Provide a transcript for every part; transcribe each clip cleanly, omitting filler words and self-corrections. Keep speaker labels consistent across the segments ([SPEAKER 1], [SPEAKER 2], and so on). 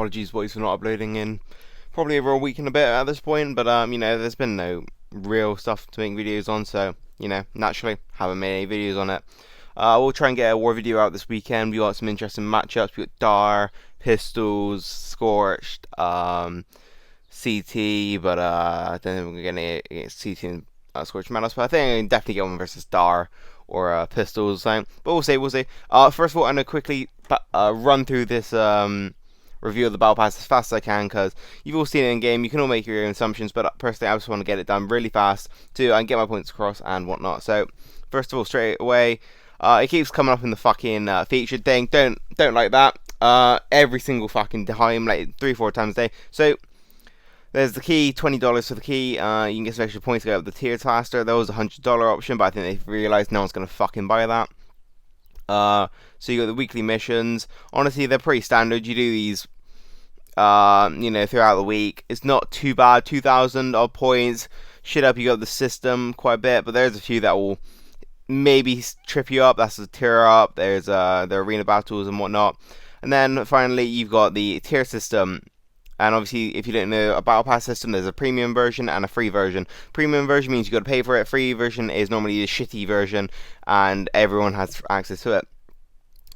[SPEAKER 1] Apologies, boys, for not uploading in probably over a week and a bit at this point. But there's been no real stuff to make videos on, so naturally haven't made any videos on it. We'll try and get a war video out this weekend. We got some interesting matchups. We got Dar, Pistols, Scorched, CT, but I don't think we're gonna get CT and Scorched Medals. But I think I can definitely get one versus Dar or Pistols. But we'll see. First of all, I'm gonna quickly run through this review of the Battle Pass as fast as I can, because you've all seen it in game. You can all make your own assumptions, but personally I just want to get it done really fast so I can get my points across and whatnot. So first of all, straight away, it keeps coming up in the fucking featured thing. Don't like that. Every single fucking time, like 3-4 times a day. So there's the key, $20 for the key. You can get some extra points to go up the tiers faster. There was a $100 option, but I think they've realised no one's gonna fucking buy that. So you got the weekly missions. Honestly, they're pretty standard. You do these, throughout the week. It's not too bad. 2,000 odd points. Shit up, you got the system quite a bit, but there's a few that will maybe trip you up. That's the tier up. There's the arena battles and whatnot. And then finally, you've got the tier system. And obviously, if you don't know a Battle Pass system, there's a premium version and a free version. Premium version means you got to pay for it. Free version is normally the shitty version, and everyone has access to it.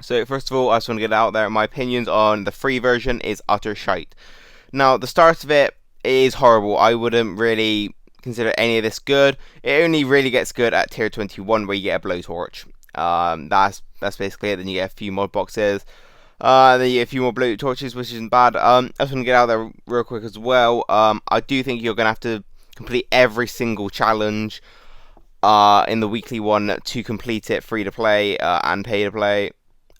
[SPEAKER 1] So first of all, I just want to get out there. My opinions on the free version is utter shite. Now, the start of it is horrible. I wouldn't really consider any of this good. It only really gets good at tier 21, where you get a blowtorch. That's basically it. Then you get a few mod boxes. Then you get a few more blue torches, which isn't bad. I just want to get out there real quick as well. I do think you're going to have to complete every single challenge in the weekly one to complete it free to play and pay to play.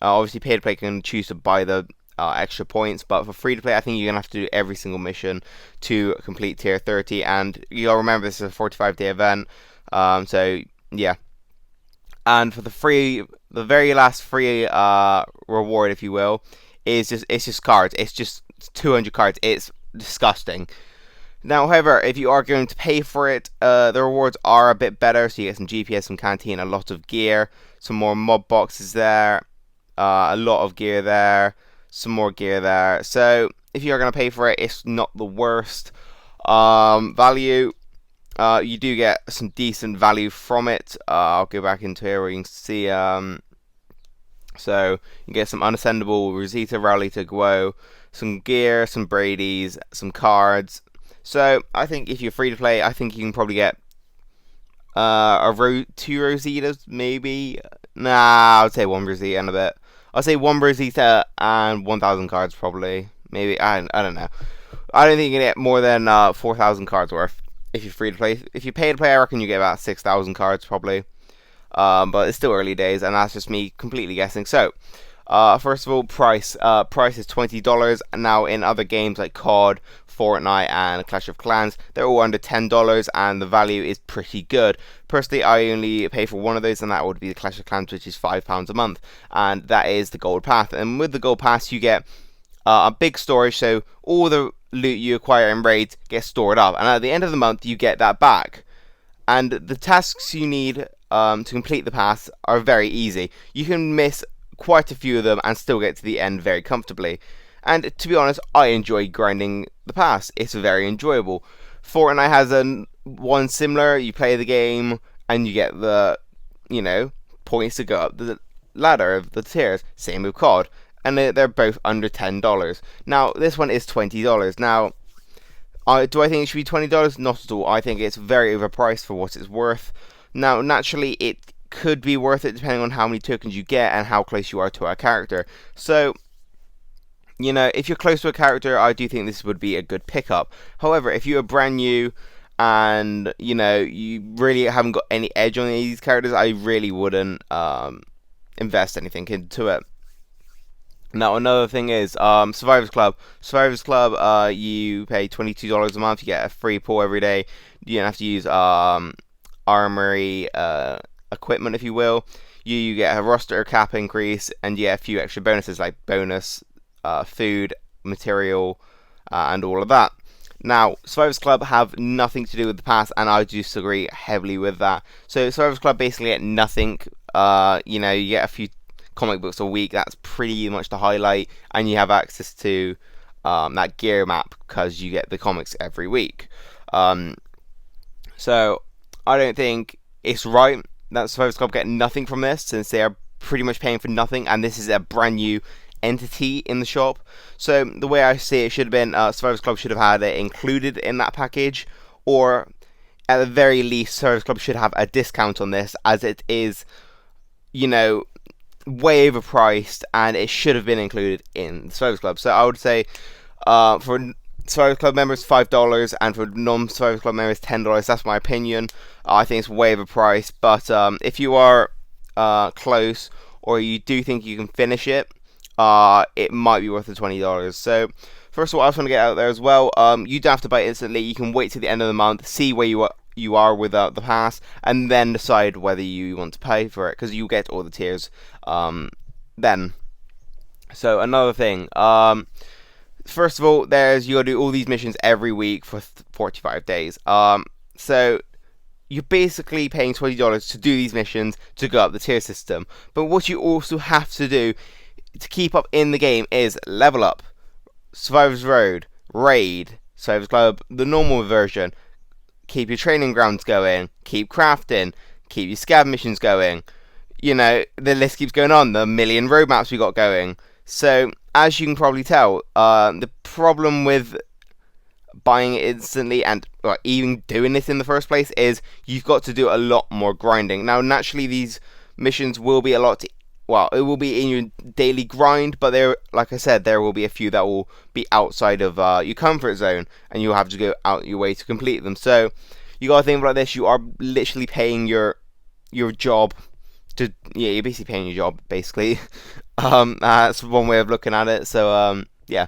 [SPEAKER 1] Obviously, pay to play can choose to buy the extra points, but for free to play, I think you're going to have to do every single mission to complete tier 30. And you gotta remember, this is a 45-day event. So, yeah. And for the very last free reward, if you will, it's just cards. It's just 200 cards. It's disgusting. Now, however, if you are going to pay for it, the rewards are a bit better. So you get some GPS, some canteen, a lot of gear, some more mob boxes there, a lot of gear there, some more gear there. So if you're going to pay for it, it's not the worst value. You do get some decent value from it. I'll go back into here where you can see. So you get some unascendable Rosita, Raulita, Guo, some gear, some Brady's, some cards. So I think if you're free to play, I think you can probably get two Rositas, maybe. Nah, I would say one Rosita and a bit. I'd say one Rosita and 1,000 cards probably. Maybe I don't know. I don't think you can get more than 4,000 cards worth if you're free to play. If you pay to play, I reckon you get about 6,000 cards probably. But it's still early days, and that's just me completely guessing. So, first of all, price. Price is $20. Now, in other games like COD, Fortnite, and Clash of Clans, they're all under $10, and the value is pretty good. Personally, I only pay for one of those, and that would be the Clash of Clans, which is £5 a month, and that is the Gold Pass. And with the Gold Pass, you get a big storage, so all the loot you acquire in raids gets stored up, and at the end of the month, you get that back. And the tasks you need to complete the pass are very easy. You can miss quite a few of them and still get to the end very comfortably. And to be honest, I enjoy grinding the pass. It's very enjoyable. Fortnite has one similar. You play the game and you get the, points to go up the ladder of the tiers. Same with COD. And they're both under $10. Now, this one is $20. Now, do I think it should be $20? Not at all. I think it's very overpriced for what it's worth. Now, naturally, it could be worth it depending on how many tokens you get and how close you are to a character. So, if you're close to a character, I do think this would be a good pickup. However, if you are brand new and, you really haven't got any edge on these characters, I really wouldn't invest anything into it. Now, another thing is Survivors Club. Survivors Club, you pay $22 a month. You get a free pull every day. You don't have to use armory equipment, if you will. You get a roster cap increase, and you get a few extra bonuses like bonus food, material, and all of that. Now, Survivors Club have nothing to do with the pass, and I disagree heavily with that. So, Survivors Club basically get nothing. You get a few comic books a week. That's pretty much the highlight, and you have access to that gear map, because you get the comics every week. So I don't think it's right that Survivors Club get nothing from this, since they are pretty much paying for nothing, and this is a brand new entity in the shop. So the way I see it, should have been Survivors Club should have had it included in that package, or at the very least Survivors Club should have a discount on this, as it is, you know, way overpriced, and it should have been included in the Survivors Club. So I would say for Survivors Club members $5, and for non-Survivors Club members $10. That's my opinion. I think it's way overpriced, but if you are close, or you do think you can finish it, it might be worth the $20. So first of all, I just want to get out there as well. You don't have to buy it instantly. You can wait till the end of the month, see where you are with the pass, and then decide whether you want to pay for it, because you get all the tiers then. So another thing, first of all, you gotta do all these missions every week for 45 days. So you're basically paying $20 to do these missions to go up the tier system. But what you also have to do to keep up in the game is level up, Survivors Road, Raid, Survivors Club, the normal version, keep your training grounds going, keep crafting, keep your scav missions going. You know, the list keeps going on, the million road maps we got going. So, as you can probably tell, the problem with buying it instantly and even doing this in the first place is you've got to do a lot more grinding. Now, naturally, these missions will be it will be in your daily grind, but like I said, there will be a few that will be outside of your comfort zone, and you'll have to go out your way to complete them. So you gotta think about this. You are literally paying your job to, you're basically paying your job, basically. That's one way of looking at it. So yeah,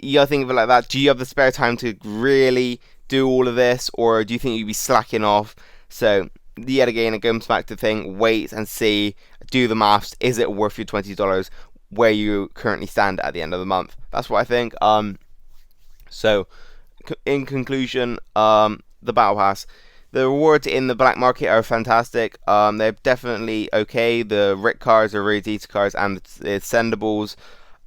[SPEAKER 1] you gotta think of it like that. Do you have the spare time to really do all of this, or do you think you'd be slacking off? So yet again, it comes back to the thing: wait and see, do the maths. Is it worth your $20 where you currently stand at the end of the month? That's what I think. So in conclusion, the Battle Pass, the rewards in the black market are fantastic. They're definitely okay. The Rick cards, the Radiator cards, and the Sendables.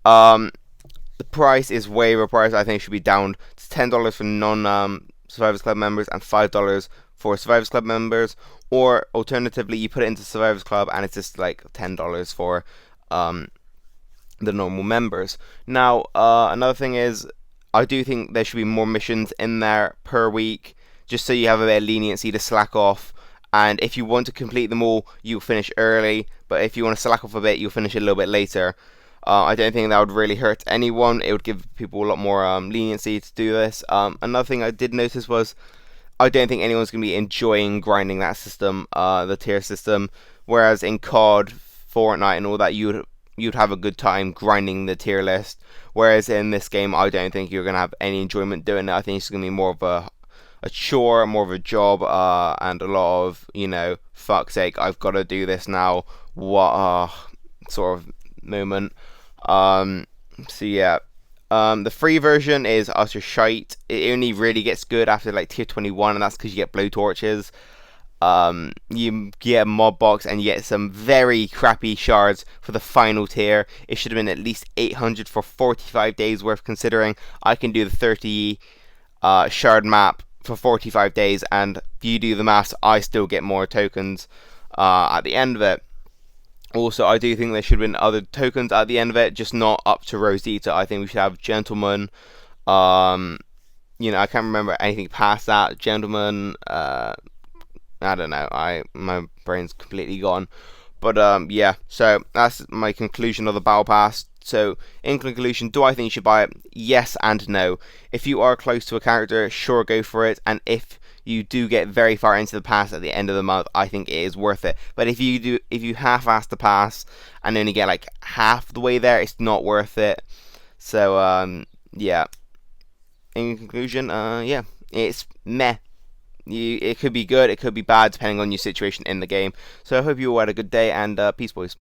[SPEAKER 1] The price is way overpriced. I think it should be down to $10 for non Survivors Club members and $5 for Survivors Club members. Or alternatively, you put it into Survivors Club and it's just like $10 for the normal members. Now, another thing is, I do think there should be more missions in there per week, just so you have a bit of leniency to slack off. And if you want to complete them all, you'll finish early. But if you want to slack off a bit, you'll finish a little bit later. I don't think that would really hurt anyone. It would give people a lot more leniency to do this. Another thing I did notice was, I don't think anyone's going to be enjoying grinding that system, the tier system. Whereas in COD, Fortnite, and all that, you'd have a good time grinding the tier list. Whereas in this game, I don't think you're going to have any enjoyment doing it. I think it's going to be more of a chore, more of a job, and a lot of, fuck's sake, I've got to do this now. What sort of moment. So yeah. The free version is utter shite. It only really gets good after like tier 21, and that's because you get blowtorches. You get a mob box, and you get some very crappy shards for the final tier. It should have been at least 800 for 45 days worth, considering I can do the 30 shard map for 45 days, and if you do the maths, I still get more tokens at the end of it. Also, I do think there should have been other tokens at the end of it, just not up to Rosita. I think we should have Gentleman. I can't remember anything past that. Gentleman. I don't know. My brain's completely gone. But yeah. So that's my conclusion of the Battle Pass. So in conclusion, do I think you should buy it? Yes and no. If you are close to a character, sure, go for it. And if you do get very far into the pass at the end of the month, I think it is worth it. But if you half-ass the pass and only get like half the way there, it's not worth it. So yeah. In conclusion, yeah, it's meh. It could be good, it could be bad, depending on your situation in the game. So I hope you all had a good day, and peace, boys.